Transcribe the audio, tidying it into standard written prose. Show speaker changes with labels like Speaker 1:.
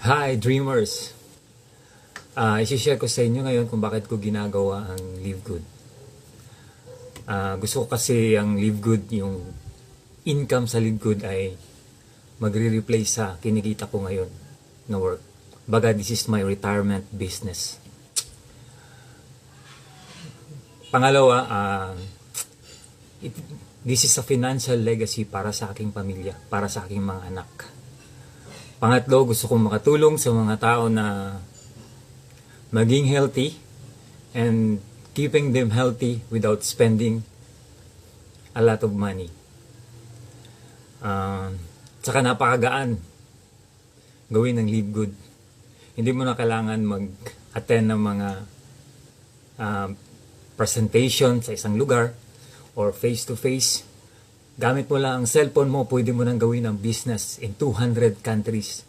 Speaker 1: Hi Dreamers! I-share ko sa inyo ngayon kung bakit ko ginagawa ang Live Good. Gusto ko kasi ang Live Good, yung income sa Live Good ay magre-replace sa kinikita ko ngayon na work. Baga, this is my retirement business. Pangalawa, this is a financial legacy para sa aking pamilya, para sa aking mga anak. Pangatlo, gusto kong makatulong sa mga tao na maging healthy and keeping them healthy without spending a lot of money. Tsaka napakagaan gawin ng Live Good. Hindi mo na kailangan mag-attend ng mga presentation sa isang lugar or face-to-face. Gamit mo lang ang cellphone mo, pwede mo nang gawin ang business in 200 countries